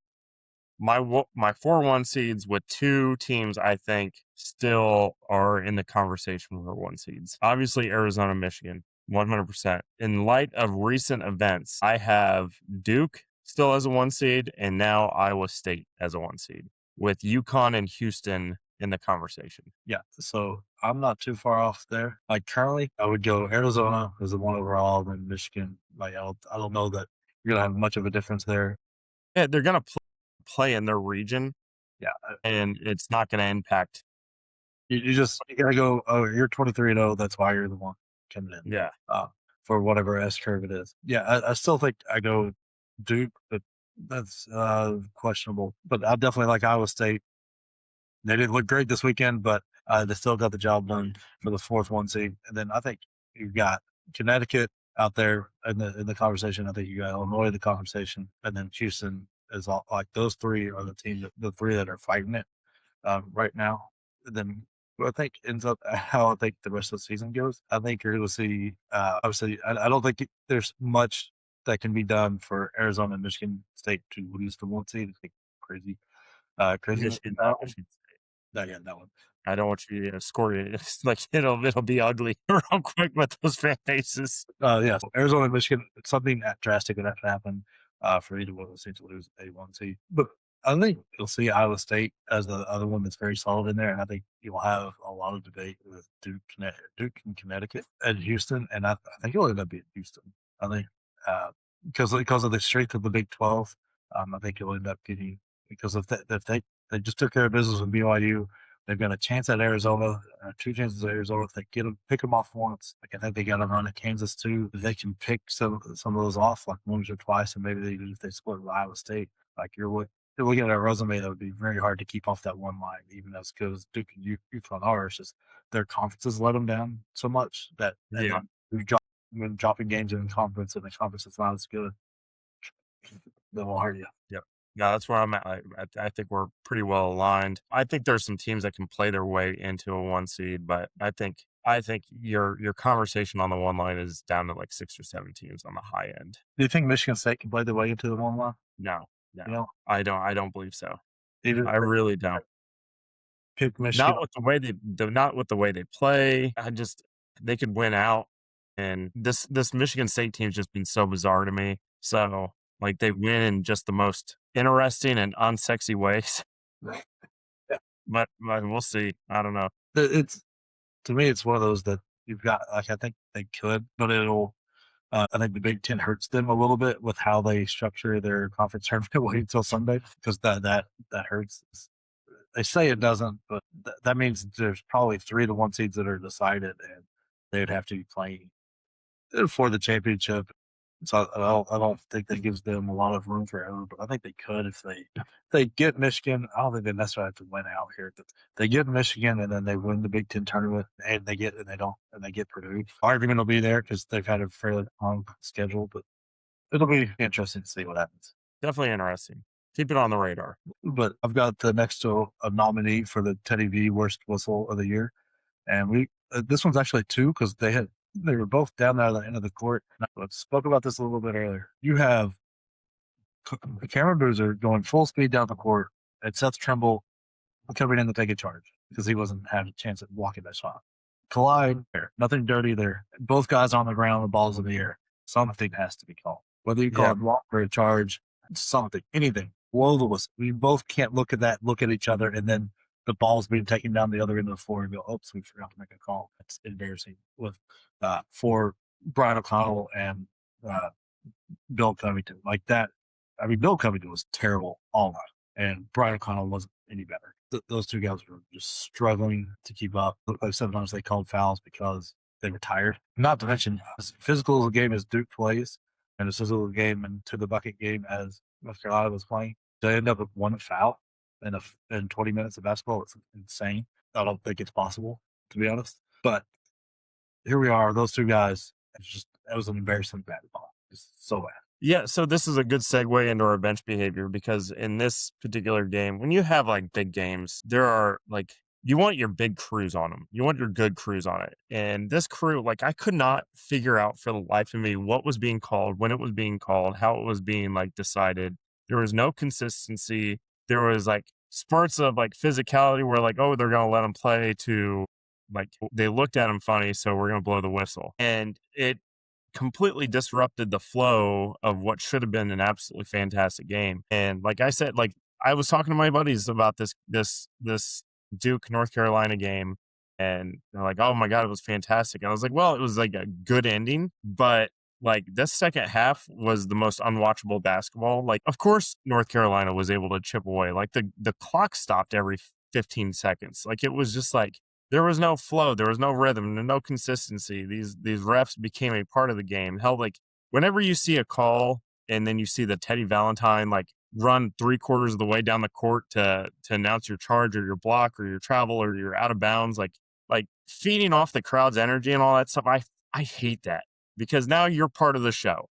my 4-1 seeds with two teams I think still are in the conversation for 1 seeds. Obviously, Arizona, Michigan, 100%. In light of recent events, I have Duke still as a 1 seed, and now Iowa State as a 1 seed, with UConn and Houston in the conversation. Yeah, so I'm not too far off there. Like currently, I would go Arizona as the one overall, then Michigan. Like I don't know that you're gonna have much of a difference there. Yeah, they're gonna play in their region, Yeah, and it's not gonna impact. you gotta go. Oh, you're 23-0. That's why you're the one coming in. Yeah. For whatever S curve it is. Yeah, I still think I go Duke, but that's questionable. But I definitely like Iowa State. They didn't look great this weekend, but they still got the job done for the fourth one seed. And then I think you've got Connecticut out there in the conversation. I think you got Illinois in the conversation, and then Houston is all like those three are the three that are fighting it right now. And then what I think ends up how I think the rest of the season goes. I think you're going to see. Obviously, I don't think there's much that can be done for Arizona and Michigan State to lose the one seed. I think crazy, craziness in Michigan, that one. Michigan State. Yeah, that one. I don't want you to score it. It's like it'll be ugly real quick with those fan bases. Yeah, so Arizona and Michigan, something that drastic would have to happen for either one of those teams to lose a one seed. But I think you'll see Iowa State as the other one that's very solid in there, and I think you'll have a lot of debate with Duke and Connecticut and Houston, and I think it'll end up being Houston. I think because of the strength of the Big 12, I think you'll end up getting because if they just took care of business with BYU. They've got a chance at Arizona, 2 chances at Arizona. If they pick them off once, like I think they got a run at Kansas too. They can pick some of those off like once or twice, and maybe if they split with Iowa State, like you're looking at a resume that would be very hard to keep off that one line, even as good as Duke and UConn are. It's just their conferences let them down so much that Yeah. we've when dropping games in conference and the conference is not as good. They will hurt you. Yep. Yeah, that's where I'm at. I think we're pretty well aligned. I think there's some teams that can play their way into a 1 seed, but I think your conversation on the one line is down to like 6 or 7 teams on the high end. Do you think Michigan State can play their way into the one line? No, no, You know, I don't believe so. even I really don't. pick Michigan. Not with the way they play. They could win out, and this Michigan State team's just been so bizarre to me. So like they win in just the most interesting and unsexy ways. Yeah. But we'll see. I don't know. It's to me, it's one of those that you've got. Like I think they could, but it'll. I think the Big Ten hurts them a little bit with how they structure their conference tournament waiting until Sunday because that hurts. They say it doesn't, but that means there's probably 3 to 1 seeds that are decided, and they would have to be playing for the championship. So I don't think that gives them a lot of room for error, but I think they could if they get Michigan. I don't think they necessarily have to win out here. But they get Michigan and then they win the Big Ten tournament and they get Purdue. Argument will be there because they've had a fairly long schedule, but it'll be interesting to see what happens. Definitely interesting. Keep it on the radar. But I've got the next to a nominee for the Teddy V Worst Whistle of the Year, and we this one's actually two because they were both down there at the end of the court. I spoke about this a little bit earlier. You have Cameron Boozer going full speed down the court, and Seth Trimble coming in to take a charge because he wasn't having a chance at blocking that shot. Collide there, nothing dirty there. Both guys on the ground, the ball's in the air. Something has to be called. Whether you call it block or a charge, something, anything. Blow the whistle. We both can't look at that, look at each other, and then the ball's being taken down the other end of the floor and go, oops, we forgot to make a call. It's embarrassing with for Brian O'Connell and Bill Covington. Like that. I mean, Bill Covington was terrible all night, and Brian O'Connell wasn't any better. Those two guys were just struggling to keep up. Looked like sometimes they called fouls because they were tired. Not to mention, as physical a game as Duke plays, and as physical a game and to the bucket game as North Carolina was playing, to end up with one foul in 20 minutes of basketball, it's insane. I don't think it's possible, to be honest. But here we are, those two guys. It was an embarrassing bad ball. It's so bad. Yeah, so this is a good segue into our bench behavior because in this particular game, when you have like big games, there are like you want your big crews on them. You want your good crews on it. And this crew, like I could not figure out for the life of me what was being called, when it was being called, how it was being like decided. There was no consistency. There was like spurts of like physicality where like, oh, they're gonna let them play to like they looked at him funny, so we're gonna blow the whistle. And it completely disrupted the flow of what should have been an absolutely fantastic game. And like I said, like I was talking to my buddies about this Duke North Carolina game, and they're like, "Oh my god, it was fantastic!" And I was like, "Well, it was like a good ending, but like this second half was the most unwatchable basketball. Like, of course, North Carolina was able to chip away. Like the clock stopped every 15 seconds. Like it was just like there was no flow, there was no rhythm, no consistency. These refs became a part of the game. Hell, like whenever you see a call and then you see the Teddy Valentine like run 3/4 of the way down the court to announce your charge or your block or your travel or you're out of bounds, like feeding off the crowd's energy and all that stuff. I hate that because now you're part of the show.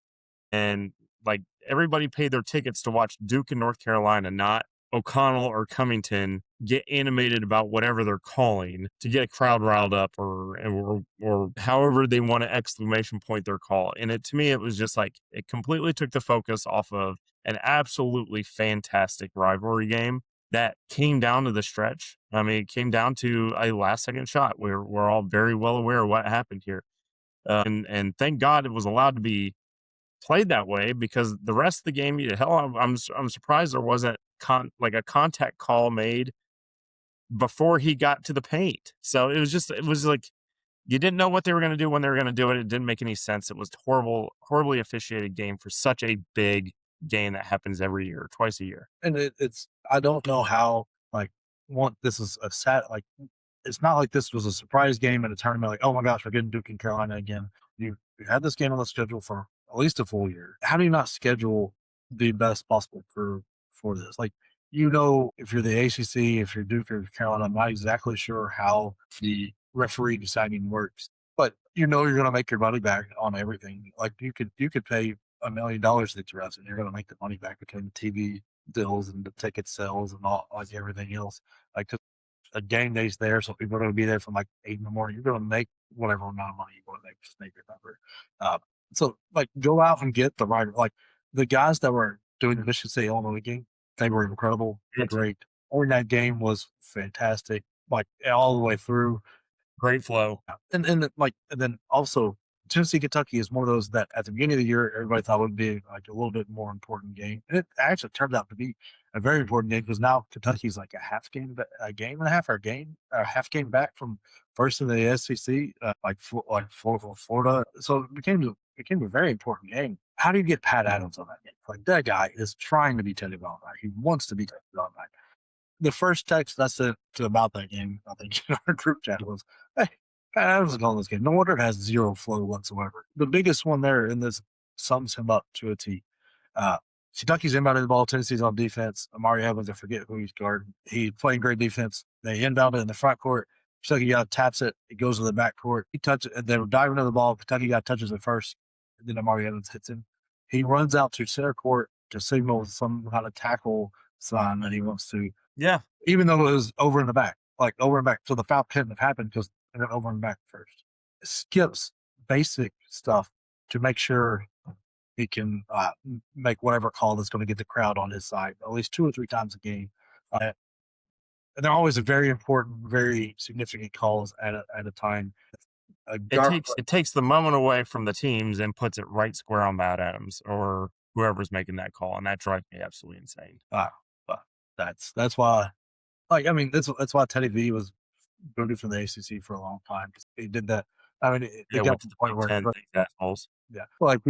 And like everybody paid their tickets to watch Duke and North Carolina, not O'Connell or Covington get animated about whatever they're calling to get a crowd riled up or however they want to exclamation point their call. And it to me, it was just like it completely took the focus off of an absolutely fantastic rivalry game that came down to the stretch. I mean, it came down to a last second shot. We're all very well aware of what happened here. And thank God it was allowed to be played that way because the rest of the game, hell, I'm surprised there wasn't like a contact call made before he got to the paint. So it was like you didn't know what they were going to do when they were going to do it. It didn't make any sense. It was horribly officiated game for such a big game that happens every year, twice a year. And it's I don't know how like this is a sad like it's not like this was a surprise game in a tournament. Like, oh my gosh, we're getting Duke and Carolina again. You had this game on the schedule for at least a full year. How do you not schedule the best possible for this? Like, if you're the ACC, if you're Duke or Carolina, I'm not exactly sure how the referee deciding works, but you're going to make your money back on everything. Like you could pay $1 million to the refs, and you're going to make the money back between the TV deals and the ticket sales and all like everything else. Like a game day's there, so people are going to be there from like 8 in the morning. You're going to make whatever amount of money you want to make, just make your number. So like go out and get the right, like the guys that were doing the Michigan State Illinois game, they were incredible, great. Or that game was fantastic, like all the way through. Great flow. And then also Tennessee Kentucky is one of those that at the beginning of the year everybody thought would be like a little bit more important game, and it actually turned out to be a very important game because now Kentucky's like a game and a half, or a half game back from first in the SEC, like Florida. So it became a very important game. How do you get Pat Adams on that game? Like that guy is trying to be Teddy Valentine. He wants to be Teddy Valentine. The first text I sent about that game, I think in our group chat was, "Hey, Pat Adams is calling this game. No wonder it has zero flow whatsoever." The biggest one there in this sums him up to a T. Uh, Kentucky's inbounding the ball. Tennessee's on defense. Amari Evans, I forget who he's guarding. He's playing great defense. They inbound it in the front court. Kentucky guy taps it. It goes to the back court. He touches it. They were diving to the ball. Kentucky guy touches it first. And then Amari Evans hits him. He runs out to center court to signal some kind of tackle sign that he wants to, Yeah, even though it was over in the back, like over and back. So the foul couldn't have happened because it went over and back first. It skips basic stuff to make sure he can make whatever call that's going to get the crowd on his side at least 2 or 3 times a game. Uh, and they're always very important, very significant calls at a time. it takes the moment away from the teams and puts it right square on Matt Adams or whoever's making that call, and that drives me absolutely insane. Uh, but that's why. Like, I mean, that's why Teddy V was booted from the ACC for a long time. 'Cause he did that. I mean, it Yeah, got went to to the the point Big where, Ten, these assholes. yeah, like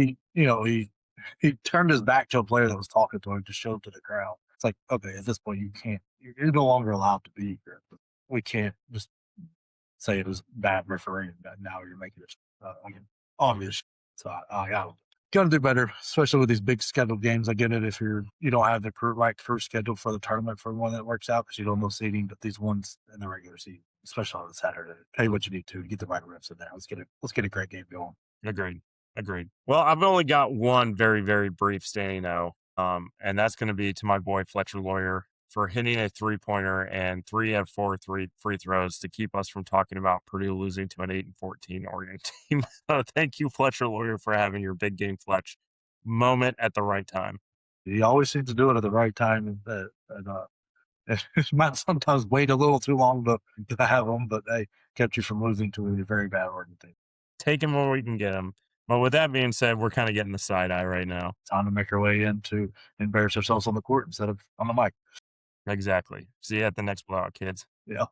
he turned his back to a player that was talking to him to show to the crowd. It's like, okay, at this point, you can't. You're no longer allowed to be here. We can't just say it was bad refereeing. That now you're making it again obvious. So I got to do better, especially with these big scheduled games. I get it if you don't have the right crew scheduled for the tournament for one that works out because you don't know seeding, but these ones in the regular season, especially on Saturday, pay what you need to get the right reps in there. Let's get a great game going. Agreed. Agreed. Well, I've only got one very, very brief standing O, and that's going to be to my boy Fletcher Lawyer for hitting a 3-pointer and 3 of 4 free throws to keep us from talking about Purdue losing to an 8-14 Oregon team. Thank you, Fletcher Lawyer, for having your big game Fletch moment at the right time. He always seems to do it at the right time, and it might sometimes wait a little too long to have him, but they kept you from losing to a very bad Oregon team. Take him where we can get him. But with that being said, we're kind of getting the side eye right now. Time to make our way in to embarrass ourselves on the court instead of on the mic. Exactly. See you at the next blowout, kids. Yeah.